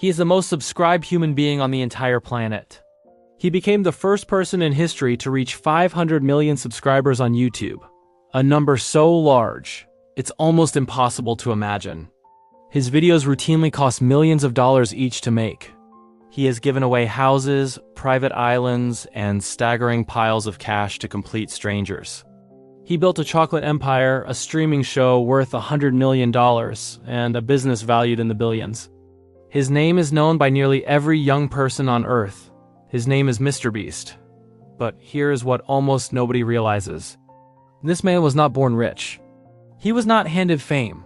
He is the most subscribed human being on the entire planet. He became the first person in history to reach 500 million subscribers on YouTube, a number so large, it's almost impossible to imagine. His videos routinely cost millions of dollars each to make. He has given away houses, private islands, and staggering piles of cash to complete strangers. He built a chocolate empire, a streaming show worth $100 million, and a business valued in the billions. His name is known by nearly every young person on Earth. His name is MrBeast. But here is what almost nobody realizes. This man was not born rich. He was not handed fame.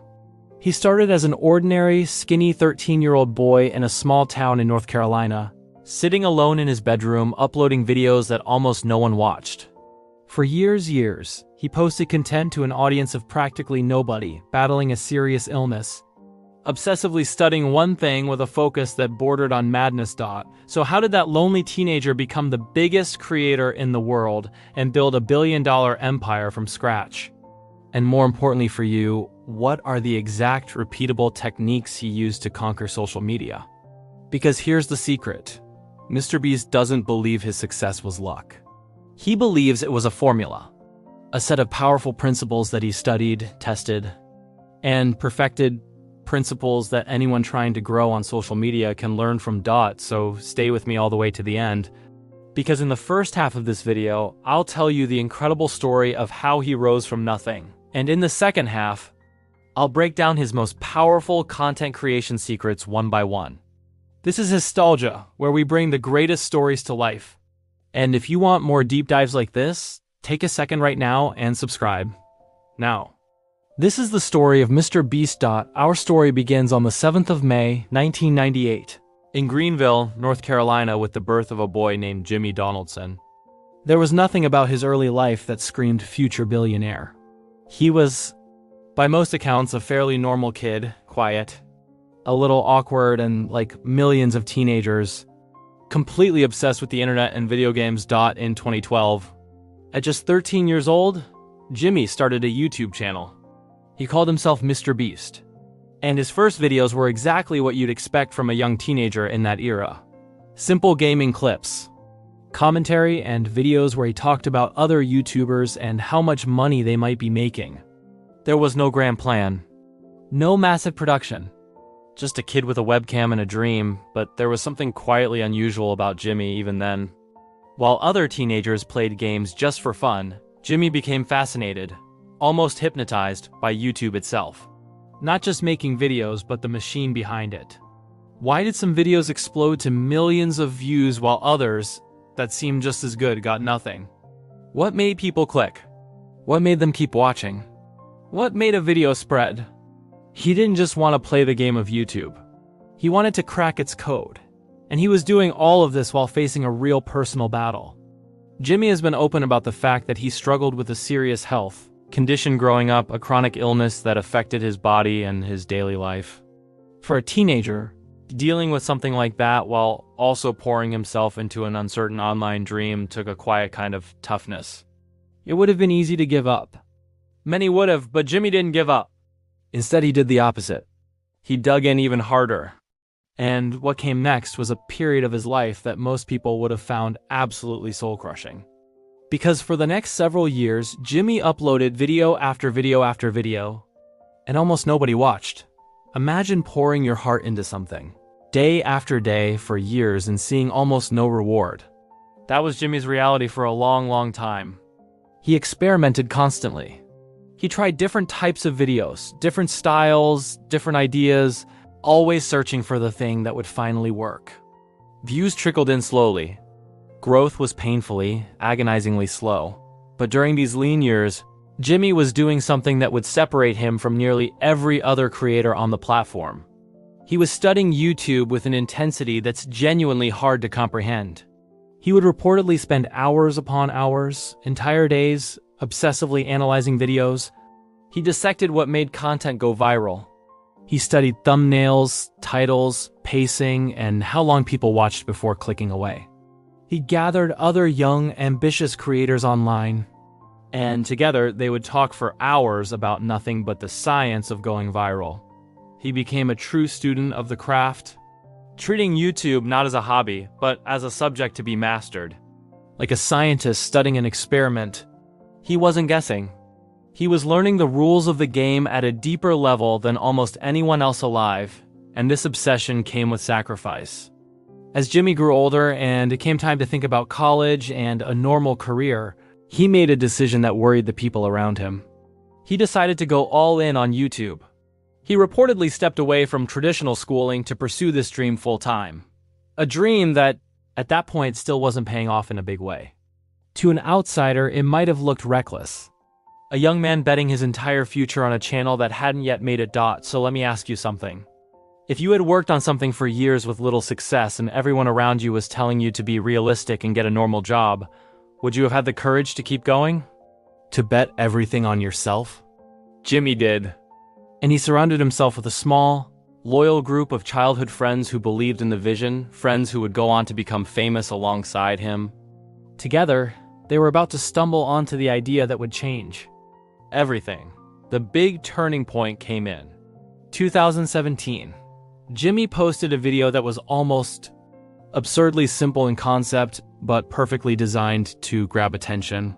He started as an ordinary, skinny 13-year-old boy in a small town in North Carolina, sitting alone in his bedroom, uploading videos that almost no one watched. For years, he posted content to an audience of practically nobody, battling a serious illness, obsessively studying one thing with a focus that bordered on madness. So how did that lonely teenager become the biggest creator in the world and build a billion-dollar empire from scratch? And more importantly for you, what are the exact repeatable techniques he used to conquer social media? Because here's the secret. MrBeast doesn't believe his success was luck. He believes it was a formula, a set of powerful principles that he studied, tested, and perfected, principles that anyone trying to grow on social media can learn from. So stay with me all the way to the end, because in the first half of this video, I'll tell you the incredible story of how he rose from nothing. And in the second half, I'll break down his most powerful content creation secrets one by one. This is Histalgia, where we bring the greatest stories to life. And if you want more deep dives like this, take a second right now and subscribe. Now, this is the story of MrBeast. Our story begins on the 7th of May, 1998, in Greenville, North Carolina, with the birth of a boy named Jimmy Donaldson. There was nothing about his early life that screamed future billionaire. He was, by most accounts, a fairly normal kid, quiet, a little awkward, and like millions of teenagers, completely obsessed with the internet and video games. In 2012, at just 13 years old, Jimmy started a YouTube channel. He called himself MrBeast, and his first videos were exactly what you'd expect from a young teenager in that era. Simple gaming clips, commentary, and videos where he talked about other YouTubers and how much money they might be making. There was no grand plan, no massive production, just a kid with a webcam and a dream, but there was something quietly unusual about Jimmy even then. While other teenagers played games just for fun, Jimmy became fascinated, almost hypnotized, by YouTube itself. Not just making videos, but the machine behind it. Why did some videos explode to millions of views while others that seemed just as good got nothing? What made people click? What made them keep watching? What made a video spread? He didn't just want to play the game of YouTube. He wanted to crack its code. And he was doing all of this while facing a real personal battle. Jimmy has been open about the fact that he struggled with a serious health condition growing up, a chronic illness that affected his body and his daily life. For a teenager, dealing with something like that while also pouring himself into an uncertain online dream took a quiet kind of toughness. It would have been easy to give up. Many would have, but Jimmy didn't give up. Instead, he did the opposite. He dug in even harder. And what came next was a period of his life that most people would have found absolutely soul-crushing. Because for the next several years, Jimmy uploaded video after video after video, and almost nobody watched. Imagine pouring your heart into something, day after day for years, and seeing almost no reward. That was Jimmy's reality for a long, long time. He experimented constantly. He tried different types of videos, different styles, different ideas, always searching for the thing that would finally work. Views trickled in slowly. Growth was painfully, agonizingly slow. But during these lean years, Jimmy was doing something that would separate him from nearly every other creator on the platform. He was studying YouTube with an intensity that's genuinely hard to comprehend. He would reportedly spend hours upon hours, entire days, obsessively analyzing videos. He dissected what made content go viral. He studied thumbnails, titles, pacing, and how long people watched before clicking away. He gathered other young, ambitious creators online, and together they would talk for hours about nothing but the science of going viral. He became a true student of the craft, treating YouTube not as a hobby, but as a subject to be mastered. Like a scientist studying an experiment. He wasn't guessing. He was learning the rules of the game at a deeper level than almost anyone else alive, and this obsession came with sacrifice. As Jimmy grew older and it came time to think about college and a normal career, he made a decision that worried the people around him. He decided to go all in on YouTube. He reportedly stepped away from traditional schooling to pursue this dream full-time. A dream that, at that point, still wasn't paying off in a big way. To an outsider, it might have looked reckless. A young man betting his entire future on a channel that hadn't yet made it. So let me ask you something. If you had worked on something for years with little success and everyone around you was telling you to be realistic and get a normal job, would you have had the courage to keep going? To bet everything on yourself? Jimmy did. And he surrounded himself with a small, loyal group of childhood friends who believed in the vision, friends who would go on to become famous alongside him. Together, they were about to stumble onto the idea that would change everything. The big turning point came in 2017. Jimmy posted a video that was almost absurdly simple in concept, but perfectly designed to grab attention.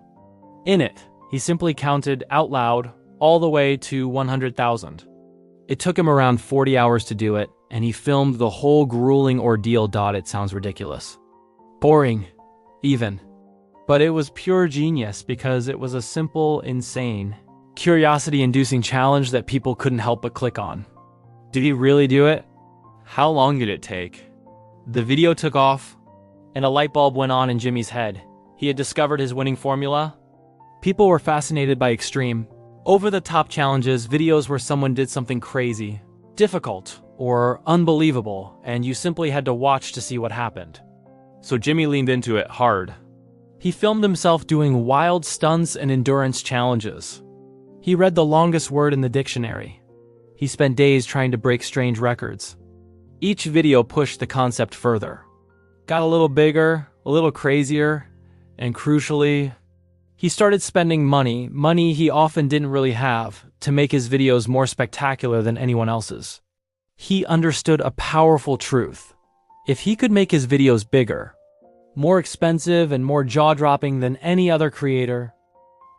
In it, he simply counted out loud all the way to 100,000. It took him around 40 hours to do it, and he filmed the whole grueling ordeal. It sounds ridiculous. Boring, even. But it was pure genius because it was a simple, insane, curiosity-inducing challenge that people couldn't help but click on. Did he really do it? How long did it take? The video took off, and a light bulb went on in Jimmy's head. He had discovered his winning formula. People were fascinated by extreme, over-the-top challenges, videos where someone did something crazy, difficult, or unbelievable, and you simply had to watch to see what happened. So Jimmy leaned into it hard. He filmed himself doing wild stunts and endurance challenges. He read the longest word in the dictionary. He spent days trying to break strange records. Each video pushed the concept further. Got a little bigger, a little crazier, and crucially, he started spending money he often didn't really have, to make his videos more spectacular than anyone else's. He understood a powerful truth. If he could make his videos bigger, more expensive and more jaw-dropping than any other creator,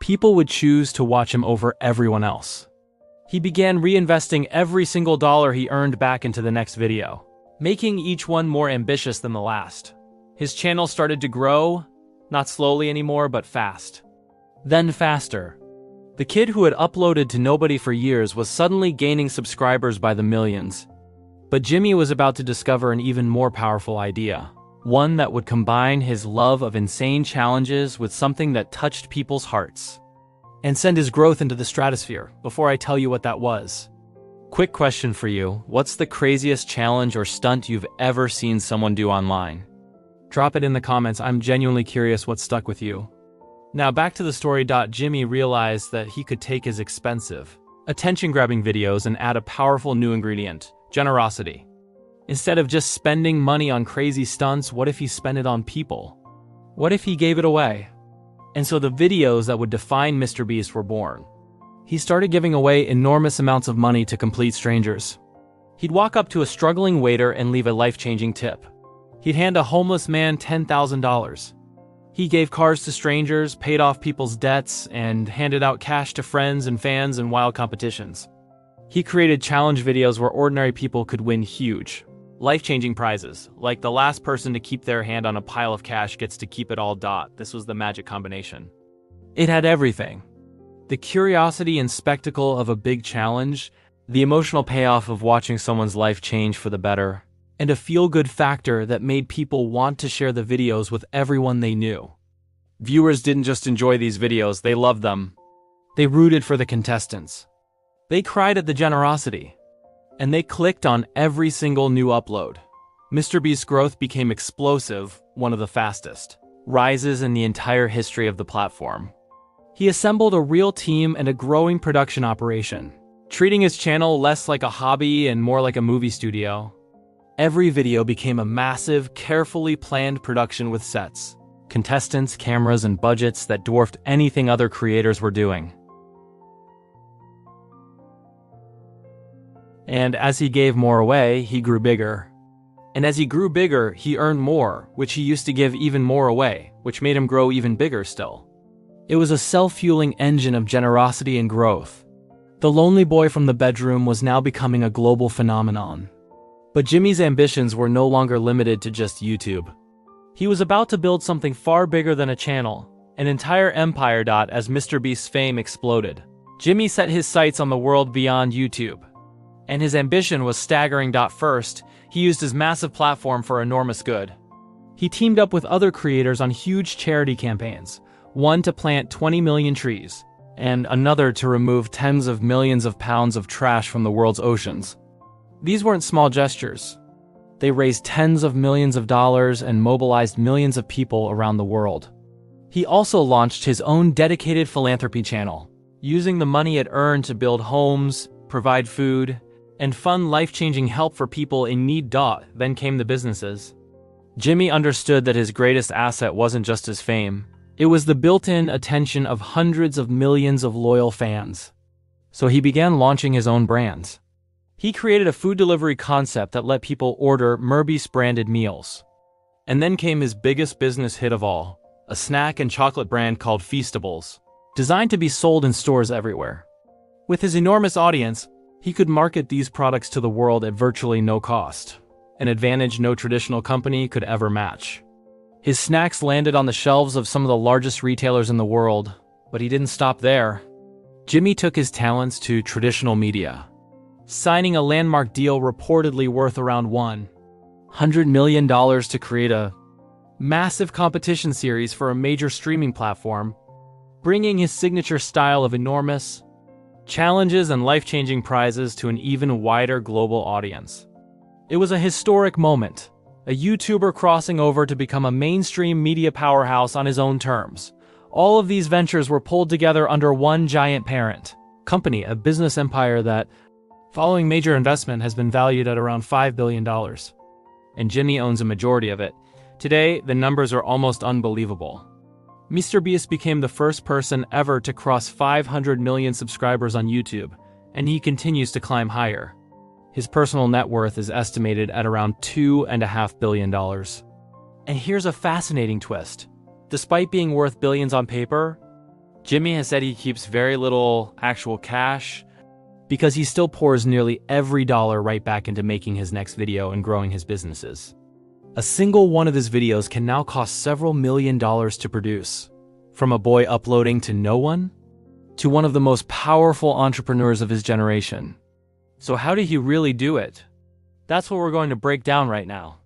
people would choose to watch him over everyone else. He began reinvesting every single dollar he earned back into the next video, making each one more ambitious than the last. His channel started to grow, not slowly anymore, but fast. Then faster. The kid who had uploaded to nobody for years was suddenly gaining subscribers by the millions. But Jimmy was about to discover an even more powerful idea. One that would combine his love of insane challenges with something that touched people's hearts. And send his growth into the stratosphere. Before I tell you what that was, quick question for you. What's the craziest challenge or stunt you've ever seen someone do online? Drop it in the comments. I'm genuinely curious what stuck with you. Now back to the story. Jimmy realized that he could take his expensive, attention-grabbing videos and add a powerful new ingredient: generosity. Instead of just spending money on crazy stunts, what if he spent it on people? What if he gave it away? And so the videos that would define MrBeast were born. He started giving away enormous amounts of money to complete strangers. He'd walk up to a struggling waiter and leave a life-changing tip. He'd hand a homeless man $10,000. He gave cars to strangers, paid off people's debts, and handed out cash to friends and fans in wild competitions. He created challenge videos where ordinary people could win huge, life-changing prizes, like the last person to keep their hand on a pile of cash gets to keep it all. This was the magic combination. It had everything. The curiosity and spectacle of a big challenge, the emotional payoff of watching someone's life change for the better, and a feel-good factor that made people want to share the videos with everyone they knew. Viewers didn't just enjoy these videos, they loved them. They rooted for the contestants. They cried at the generosity. And they clicked on every single new upload. MrBeast's growth became explosive, one of the fastest rises in the entire history of the platform. He assembled a real team and a growing production operation, treating his channel less like a hobby and more like a movie studio. Every video became a massive, carefully planned production with sets, contestants, cameras, and budgets that dwarfed anything other creators were doing. And as he gave more away, he grew bigger. And as he grew bigger, he earned more, which he used to give even more away, which made him grow even bigger still. It was a self-fueling engine of generosity and growth. The lonely boy from the bedroom was now becoming a global phenomenon. But Jimmy's ambitions were no longer limited to just YouTube. He was about to build something far bigger than a channel, an entire empire. As MrBeast's fame exploded, Jimmy set his sights on the world beyond YouTube. And his ambition was staggering. First, he used his massive platform for enormous good. He teamed up with other creators on huge charity campaigns, one to plant 20 million trees, and another to remove tens of millions of pounds of trash from the world's oceans. These weren't small gestures. They raised tens of millions of dollars and mobilized millions of people around the world. He also launched his own dedicated philanthropy channel, using the money it earned to build homes, provide food, and fund life-changing help for people in need. Then came the businesses. Jimmy understood that his greatest asset wasn't just his fame. It was the built-in attention of hundreds of millions of loyal fans. So he began launching his own brands. He created a food delivery concept that let people order MrBeast's branded meals. And then came his biggest business hit of all, a snack and chocolate brand called Histalgia, designed to be sold in stores everywhere. With his enormous audience, he could market these products to the world at virtually no cost, an advantage no traditional company could ever match. His snacks landed on the shelves of some of the largest retailers in the world, but he didn't stop there. Jimmy took his talents to traditional media, signing a landmark deal reportedly worth around $100 million to create a massive competition series for a major streaming platform, bringing his signature style of enormous challenges and life-changing prizes to an even wider global audience. It was a historic moment, a YouTuber crossing over to become a mainstream media powerhouse on his own terms. All of these ventures were pulled together under one giant parent company, a business empire that, following major investment, has been valued at around $5 billion. And Jimmy owns a majority of it. Today, the numbers are almost unbelievable. MrBeast became the first person ever to cross 500 million subscribers on YouTube, and he continues to climb higher. His personal net worth is estimated at around $2.5 billion. And here's a fascinating twist. Despite being worth billions on paper, Jimmy has said he keeps very little actual cash because he still pours nearly every dollar right back into making his next video and growing his businesses. A single one of his videos can now cost several million dollars to produce. From a boy uploading to no one, to one of the most powerful entrepreneurs of his generation. So how did he really do it? That's what we're going to break down right now.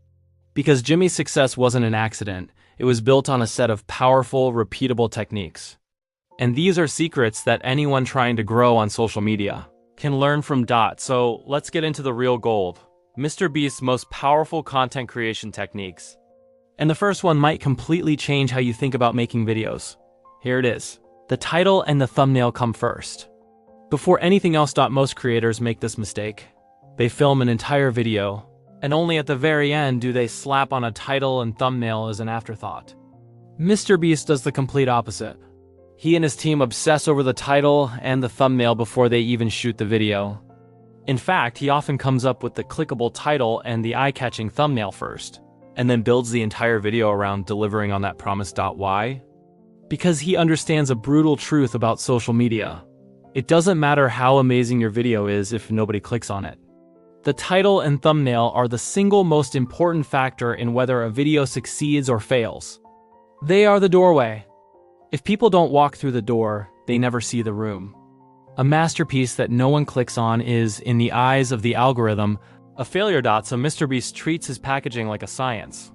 Because Jimmy's success wasn't an accident, it was built on a set of powerful, repeatable techniques. And these are secrets that anyone trying to grow on social media can learn from. So let's get into the real gold. MrBeast's most powerful content creation techniques. And the first one might completely change how you think about making videos. Here it is. The title and the thumbnail come first. Before anything else, most creators make this mistake. They film an entire video, and only at the very end do they slap on a title and thumbnail as an afterthought. MrBeast does the complete opposite. He and his team obsess over the title and the thumbnail before they even shoot the video. In fact, he often comes up with the clickable title and the eye-catching thumbnail first, and then builds the entire video around delivering on that promise. Why? Because he understands a brutal truth about social media. It doesn't matter how amazing your video is if nobody clicks on it. The title and thumbnail are the single most important factor in whether a video succeeds or fails. They are the doorway. If people don't walk through the door, they never see the room. A masterpiece that no one clicks on is, in the eyes of the algorithm, a failure. So MrBeast treats his packaging like a science.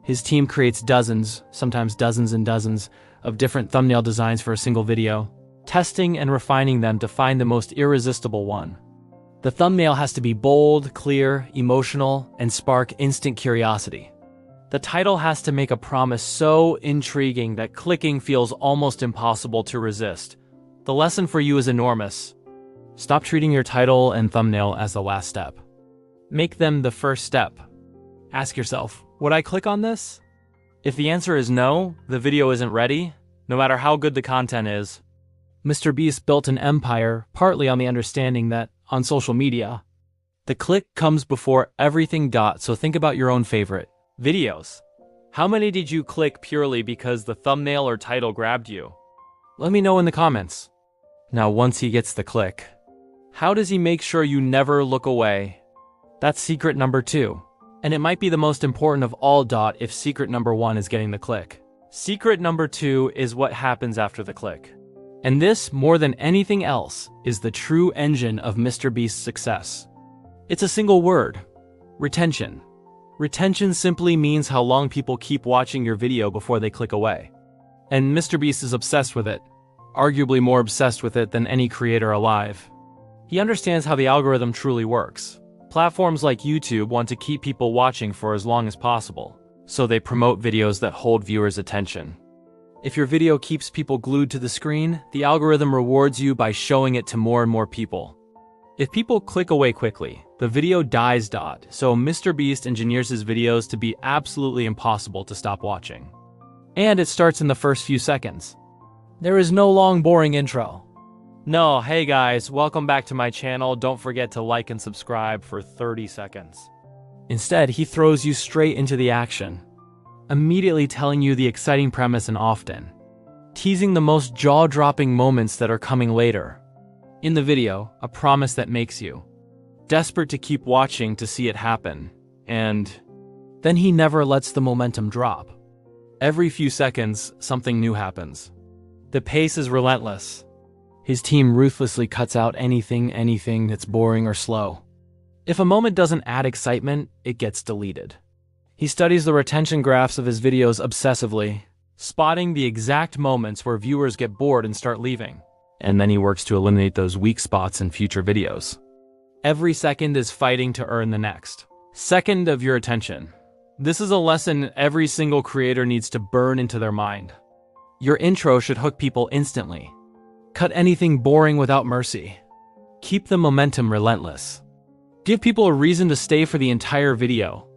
His team creates dozens, sometimes dozens and dozens, of different thumbnail designs for a single video, testing and refining them to find the most irresistible one. The thumbnail has to be bold, clear, emotional, and spark instant curiosity. The title has to make a promise so intriguing that clicking feels almost impossible to resist. The lesson for you is enormous. Stop treating your title and thumbnail as the last step. Make them the first step. Ask yourself, would I click on this? If the answer is no, the video isn't ready, no matter how good the content is. MrBeast built an empire partly on the understanding that, on social media, The click comes before everything. So think about your own favorite videos. How many did you click purely because the thumbnail or title grabbed you? Let me know in the comments. Now, once he gets the click, how does he make sure you never look away? That's secret number 2. And it might be the most important of all. If secret number 1 is getting the click. Secret number 2 is what happens after the click. And this, more than anything else, is the true engine of MrBeast's success. It's a single word: retention. Retention simply means how long people keep watching your video before they click away. And MrBeast is obsessed with it, arguably more obsessed with it than any creator alive. He understands how the algorithm truly works. Platforms like YouTube want to keep people watching for as long as possible, so they promote videos that hold viewers' attention. If your video keeps people glued to the screen, the algorithm rewards you by showing it to more and more people. If people click away quickly, the video dies. So MrBeast engineers his videos to be absolutely impossible to stop watching. And it starts in the first few seconds. There is no long, boring intro. No, hey guys, welcome back to my channel. Don't forget to like and subscribe for 30 seconds. Instead, he throws you straight into the action, immediately telling you the exciting premise and often teasing the most jaw-dropping moments that are coming later. In the video, a promise that makes you desperate to keep watching to see it happen, and then he never lets the momentum drop. Every few seconds, something new happens. The pace is relentless. His team ruthlessly cuts out anything that's boring or slow. If a moment doesn't add excitement, it gets deleted. He studies the retention graphs of his videos obsessively, spotting the exact moments where viewers get bored and start leaving. And then he works to eliminate those weak spots in future videos. Every second is fighting to earn the next second of your attention. This is a lesson every single creator needs to burn into their mind. Your intro should hook people instantly. Cut anything boring without mercy. Keep the momentum relentless. Give people a reason to stay for the entire video.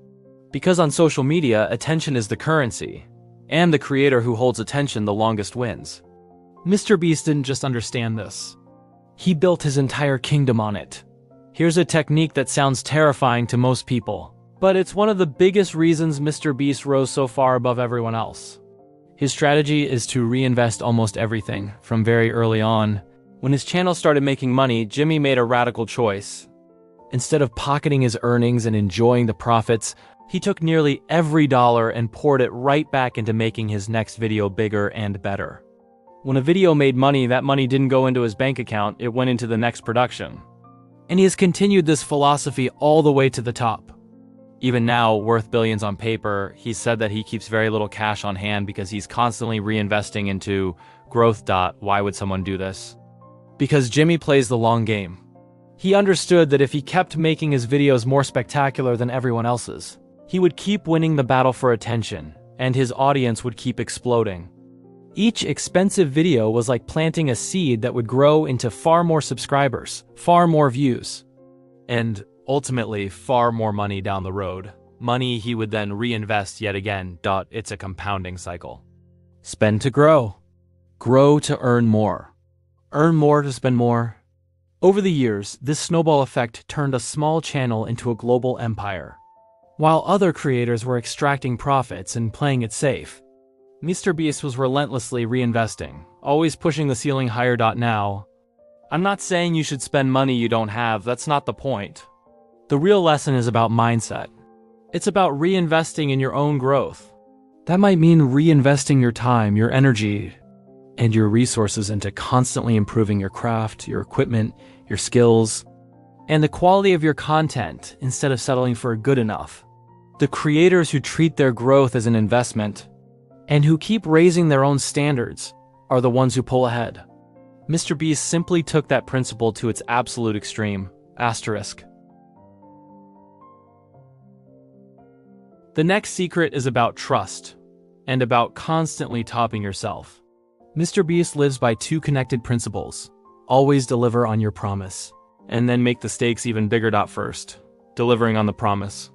Because on social media, attention is the currency, and the creator who holds attention the longest wins. MrBeast didn't just understand this. He built his entire kingdom on it. Here's a technique that sounds terrifying to most people, but it's one of the biggest reasons MrBeast rose so far above everyone else. His strategy is to reinvest almost everything from very early on. When his channel started making money, Jimmy made a radical choice. Instead of pocketing his earnings and enjoying the profits, he took nearly every dollar and poured it right back into making his next video bigger and better. When a video made money, that money didn't go into his bank account, it went into the next production. And he has continued this philosophy all the way to the top. Even now, worth billions on paper, he said that he keeps very little cash on hand because he's constantly reinvesting into growth. Why would someone do this? Because Jimmy plays the long game. He understood that if he kept making his videos more spectacular than everyone else's, he would keep winning the battle for attention, and his audience would keep exploding. Each expensive video was like planting a seed that would grow into far more subscribers, far more views, and ultimately far more money down the road. Money he would then reinvest yet again. It's a compounding cycle. Spend to grow. Grow to earn more. Earn more to spend more. Over the years, this snowball effect turned a small channel into a global empire. While other creators were extracting profits and playing it safe, MrBeast was relentlessly reinvesting, always pushing the ceiling higher. Now, I'm not saying you should spend money you don't have, that's not the point. The real lesson is about mindset. It's about reinvesting in your own growth. That might mean reinvesting your time, your energy, and your resources into constantly improving your craft, your equipment, your skills, and the quality of your content instead of settling for good enough. The creators who treat their growth as an investment and who keep raising their own standards are the ones who pull ahead. MrBeast simply took that principle to its absolute extreme. Asterisk. The next secret is about trust and about constantly topping yourself. MrBeast lives by two connected principles. Always deliver on your promise, and then make the stakes even bigger. First, delivering on the promise.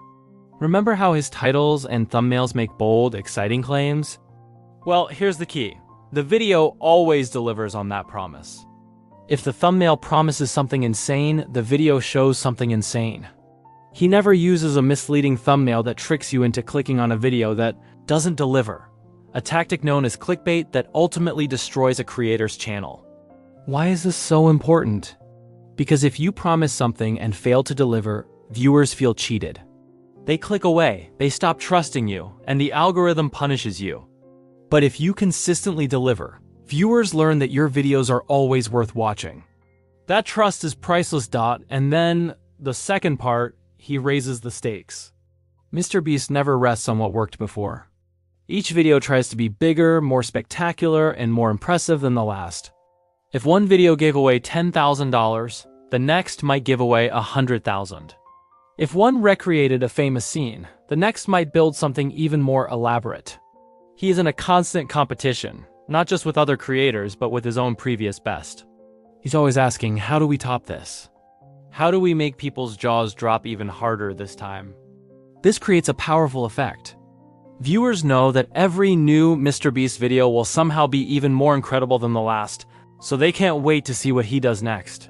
Remember how his titles and thumbnails make bold, exciting claims? Well, here's the key. The video always delivers on that promise. If the thumbnail promises something insane, the video shows something insane. He never uses a misleading thumbnail that tricks you into clicking on a video that doesn't deliver, a tactic known as clickbait that ultimately destroys a creator's channel. Why is this so important? Because if you promise something and fail to deliver, viewers feel cheated. They click away, they stop trusting you, and the algorithm punishes you. But if you consistently deliver, viewers learn that your videos are always worth watching. That trust is priceless. And then, the second part, he raises the stakes. MrBeast never rests on what worked before. Each video tries to be bigger, more spectacular, and more impressive than the last. If one video gave away $10,000, the next might give away $100,000. If one recreated a famous scene, the next might build something even more elaborate. He is in a constant competition, not just with other creators, but with his own previous best. He's always asking, how do we top this? How do we make people's jaws drop even harder this time? This creates a powerful effect. Viewers know that every new MrBeast video will somehow be even more incredible than the last, so they can't wait to see what he does next.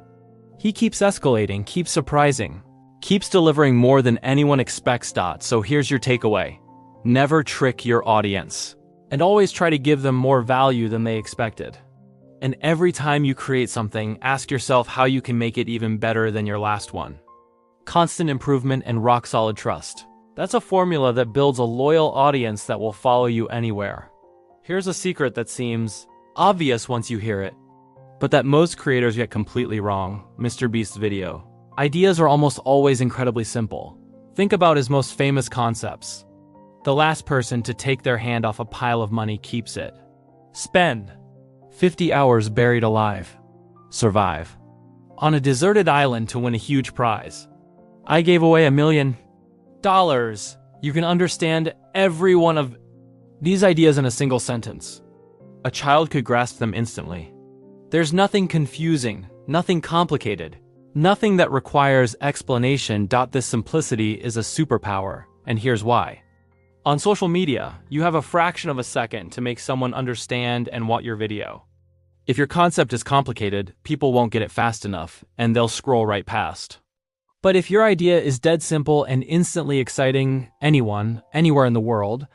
He keeps escalating, keeps surprising, keeps delivering more than anyone expects. So here's your takeaway. Never trick your audience, and always try to give them more value than they expected. And every time you create something, ask yourself how you can make it even better than your last one. Constant improvement and rock-solid trust. That's a formula that builds a loyal audience that will follow you anywhere. Here's a secret that seems obvious once you hear it, but that most creators get completely wrong. MrBeast's video. Ideas are almost always incredibly simple. Think about his most famous concepts. The last person to take their hand off a pile of money keeps it. Spend 50 hours buried alive. Survive on a deserted island to win a huge prize. I gave away $1 million. You can understand every one of these ideas in a single sentence. A child could grasp them instantly. There's nothing confusing, nothing complicated, nothing that requires explanation. This simplicity is a superpower, and here's why. On social media, you have a fraction of a second to make someone understand and want your video. If your concept is complicated, people won't get it fast enough, and they'll scroll right past. But if your idea is dead simple and instantly exciting, anyone, anywhere in the world,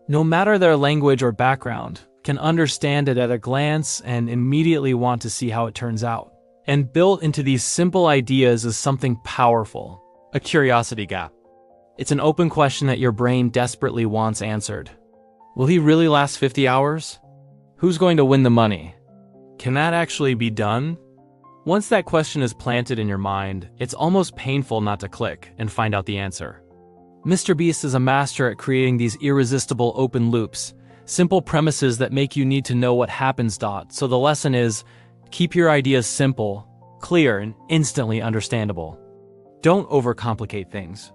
no matter their language or background, can understand it at a glance and immediately want to see how it turns out. And built into these simple ideas is something powerful, a curiosity gap. It's an open question that your brain desperately wants answered. Will he really last 50 hours? Who's going to win the money? Can that actually be done? Once that question is planted in your mind, it's almost painful not to click and find out the answer. MrBeast is a master at creating these irresistible open loops, simple premises that make you need to know what happens. So the lesson is, keep your ideas simple, clear, and instantly understandable. Don't overcomplicate things.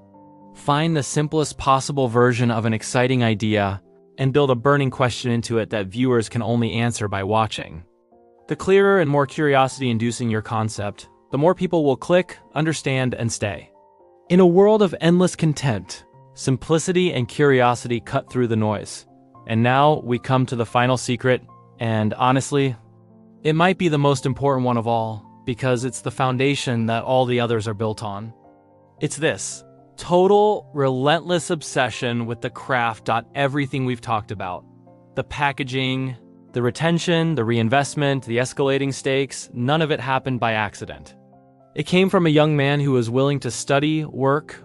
Find the simplest possible version of an exciting idea and build a burning question into it that viewers can only answer by watching. The clearer and more curiosity-inducing your concept, the more people will click, understand, and stay. In a world of endless content, simplicity and curiosity cut through the noise. And now we come to the final secret, and honestly, it might be the most important one of all, because it's the foundation that all the others are built on. It's this: total, relentless obsession with the craft. Everything we've talked about. The packaging, the retention, the reinvestment, the escalating stakes, none of it happened by accident. It came from a young man who was willing to study, work,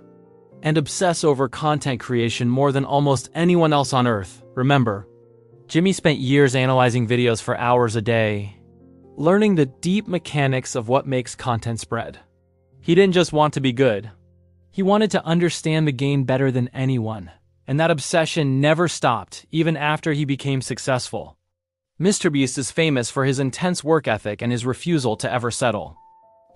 and obsess over content creation more than almost anyone else on Earth. Remember, Jimmy spent years analyzing videos for hours a day, learning the deep mechanics of what makes content spread. He didn't just want to be good. He wanted to understand the game better than anyone, and that obsession never stopped, even after he became successful. MrBeast is famous for his intense work ethic and his refusal to ever settle.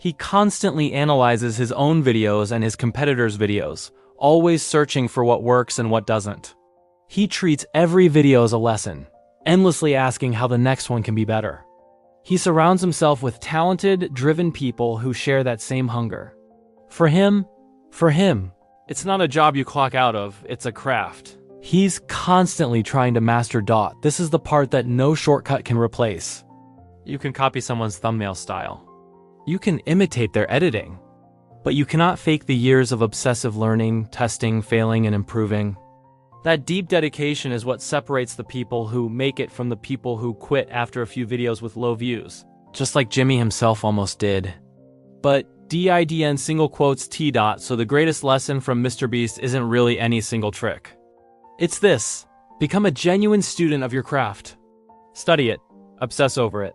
He constantly analyzes his own videos and his competitors' videos, always searching for what works and what doesn't. He treats every video as a lesson, endlessly asking how the next one can be better. He surrounds himself with talented, driven people who share that same hunger. For him, it's not a job you clock out of, it's a craft. He's constantly trying to master dot. This is the part that no shortcut can replace. You can copy someone's thumbnail style. You can imitate their editing. But you cannot fake the years of obsessive learning, testing, failing, and improving. That deep dedication is what separates the people who make it from the people who quit after a few videos with low views, just like Jimmy himself almost did. But DIDN single quotes T dot, so the greatest lesson from MrBeast isn't really any single trick. It's this: become a genuine student of your craft. Study it, obsess over it.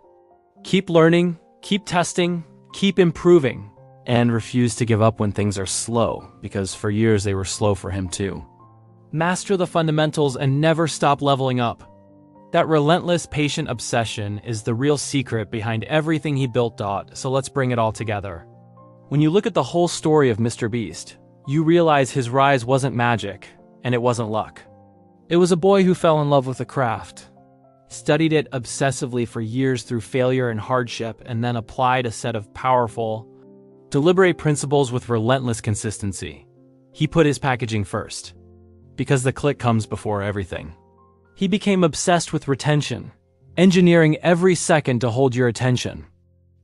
Keep learning, keep testing, keep improving, and refuse to give up when things are slow, because for years they were slow for him too. Master the fundamentals and never stop leveling up. That relentless, patient obsession is the real secret behind everything he built. So let's bring it all together. When you look at the whole story of MrBeast, you realize his rise wasn't magic, and it wasn't luck. It was a boy who fell in love with the craft, studied it obsessively for years through failure and hardship, and then applied a set of powerful, deliberate principles with relentless consistency. He put his packaging first, because the click comes before everything. He became obsessed with retention, engineering every second to hold your attention.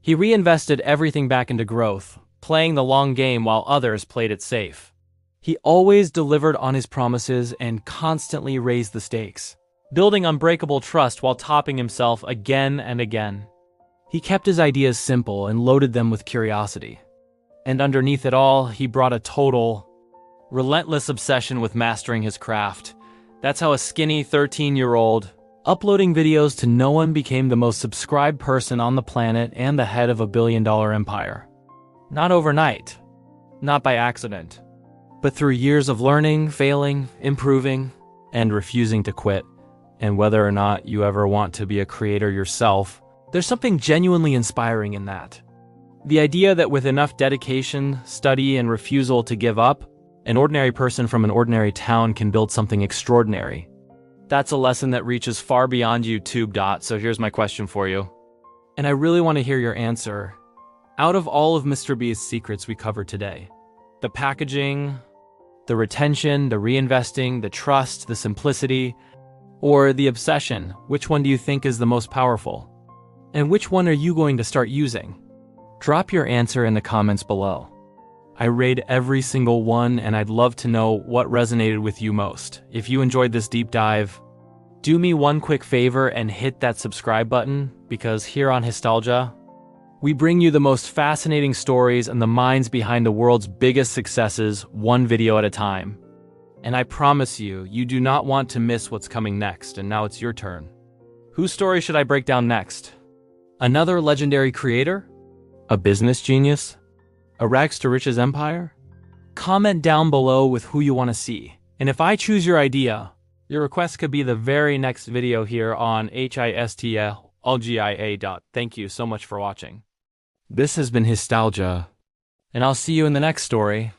He reinvested everything back into growth, playing the long game while others played it safe. He always delivered on his promises and constantly raised the stakes, building unbreakable trust while topping himself again and again. He kept his ideas simple and loaded them with curiosity. And underneath it all, he brought a total, relentless obsession with mastering his craft. That's how a skinny 13-year-old, uploading videos to no one, became the most subscribed person on the planet and the head of a billion-dollar empire. Not overnight, not by accident, but through years of learning, failing, improving, and refusing to quit. And whether or not you ever want to be a creator yourself, there's something genuinely inspiring in that. The idea that with enough dedication, study, and refusal to give up, an ordinary person from an ordinary town can build something extraordinary. That's a lesson that reaches far beyond YouTube. So here's my question for you. And I really want to hear your answer. Out of all of MrBeast's secrets we covered today, the packaging, the retention, the reinvesting, the trust, the simplicity, or the obsession, which one do you think is the most powerful? And which one are you going to start using? Drop your answer in the comments below. I rate every single one, and I'd love to know what resonated with you most. If you enjoyed this deep dive, do me one quick favor and hit that subscribe button, because here on Histalgia, we bring you the most fascinating stories and the minds behind the world's biggest successes, one video at a time. And I promise you, you do not want to miss what's coming next, and now it's your turn. Whose story should I break down next? Another legendary creator? A business genius? A rags to riches empire? Comment down below with who you want to see. And if I choose your idea, your request could be the very next video here on Histalgia. Thank you so much for watching. This has been Histalgia, and I'll see you in the next story.